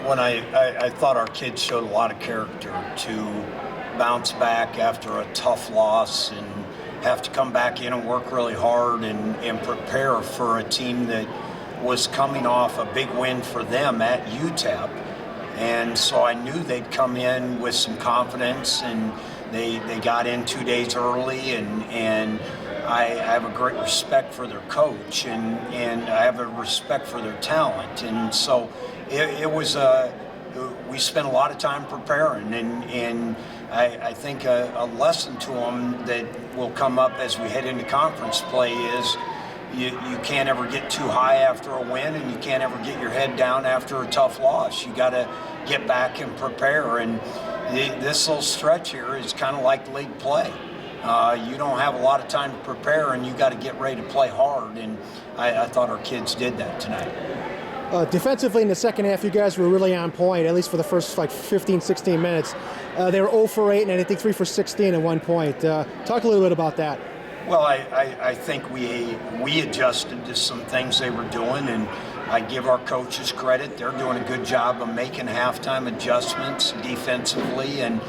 when I thought our kids showed a lot of character to bounce back after a tough loss and have to come back in and work really hard and prepare for a team that was coming off a big win for them at UTEP. And so I knew they'd come in with some confidence, and they got in 2 days early, and I have a great respect for their coach, and I have a respect for their talent. And so it was we spent a lot of time preparing, and I think a lesson to them that will come up as we head into conference play is you can't ever get too high after a win, and you can't ever get your head down after a tough loss. You got to get back and prepare, and this little stretch here is kind of like league play. You don't have a lot of time to prepare, and you got to get ready to play hard, and I thought our kids did that tonight. Defensively in the second half, you guys were really on point, at least for the first 15, 16 minutes. They were 0 for 8, and I think 3 for 16 at one point. Talk a little bit about that. Well, I think we adjusted to some things they were doing, and I give our coaches credit. They're doing a good job of making halftime adjustments defensively, and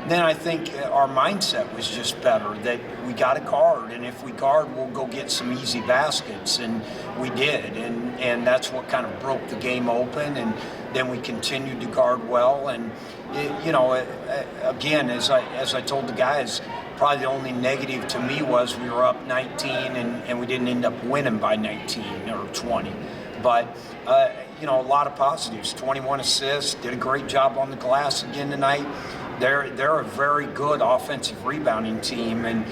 then I think our mindset was just better, that we got to guard, and if we guard, we'll go get some easy baskets, and we did, and that's what kind of broke the game open, and then we continued to guard well, and again, as I told the guys, probably the only negative to me was we were up 19 and we didn't end up winning by 19 or 20. But, a lot of positives. 21 assists, did a great job on the glass again tonight. They're a very good offensive rebounding team. And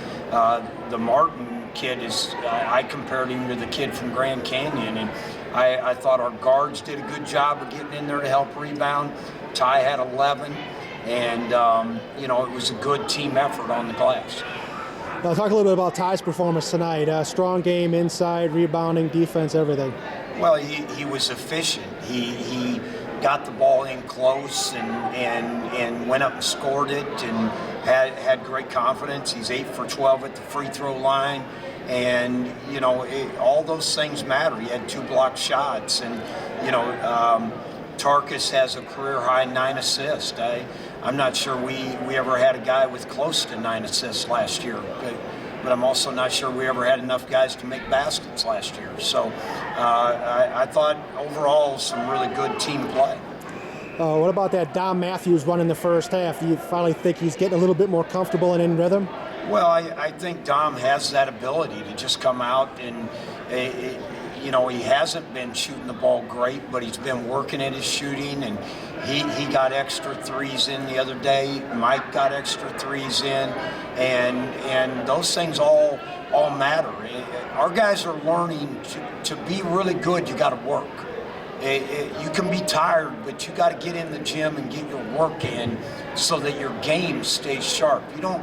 the Martin kid I compared him to the kid from Grand Canyon. And I thought our guards did a good job of getting in there to help rebound. Ty had 11. And, it was a good team effort on the glass. Now, talk a little bit about Ty's performance tonight. Strong game inside, rebounding, defense, everything. Well, he was efficient. He got the ball in close and went up and scored it and had great confidence. He's 8 for 12 at the free throw line. And, all those things matter. He had 2 blocked shots. And, Tarkus has a career-high 9 assists. I'm not sure we ever had a guy with close to 9 assists last year, but I'm also not sure we ever had enough guys to make baskets last year. So I thought overall some really good team play. What about that Dom Matthews run in the first half? Do you finally think he's getting a little bit more comfortable and in rhythm? Well, I think Dom has that ability to just come out and he hasn't been shooting the ball great, but he's been working at his shooting, and he got extra threes in the other day. Mike got extra threes in, and those things all matter. Our guys are learning to be really good. You got to work. You can be tired, but you got to get in the gym and get your work in so that your game stays sharp. You don't,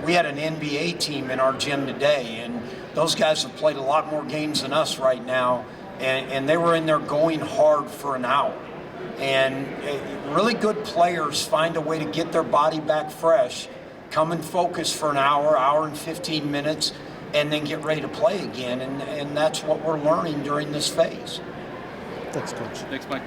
we had an NBA team in our gym today, and those guys have played a lot more games than us right now, and they were in there going hard for an hour. And really good players find a way to get their body back fresh, come and focus for an hour and 15 minutes, and then get ready to play again. And that's what we're learning during this phase. Thanks, Coach. Thanks, Mike.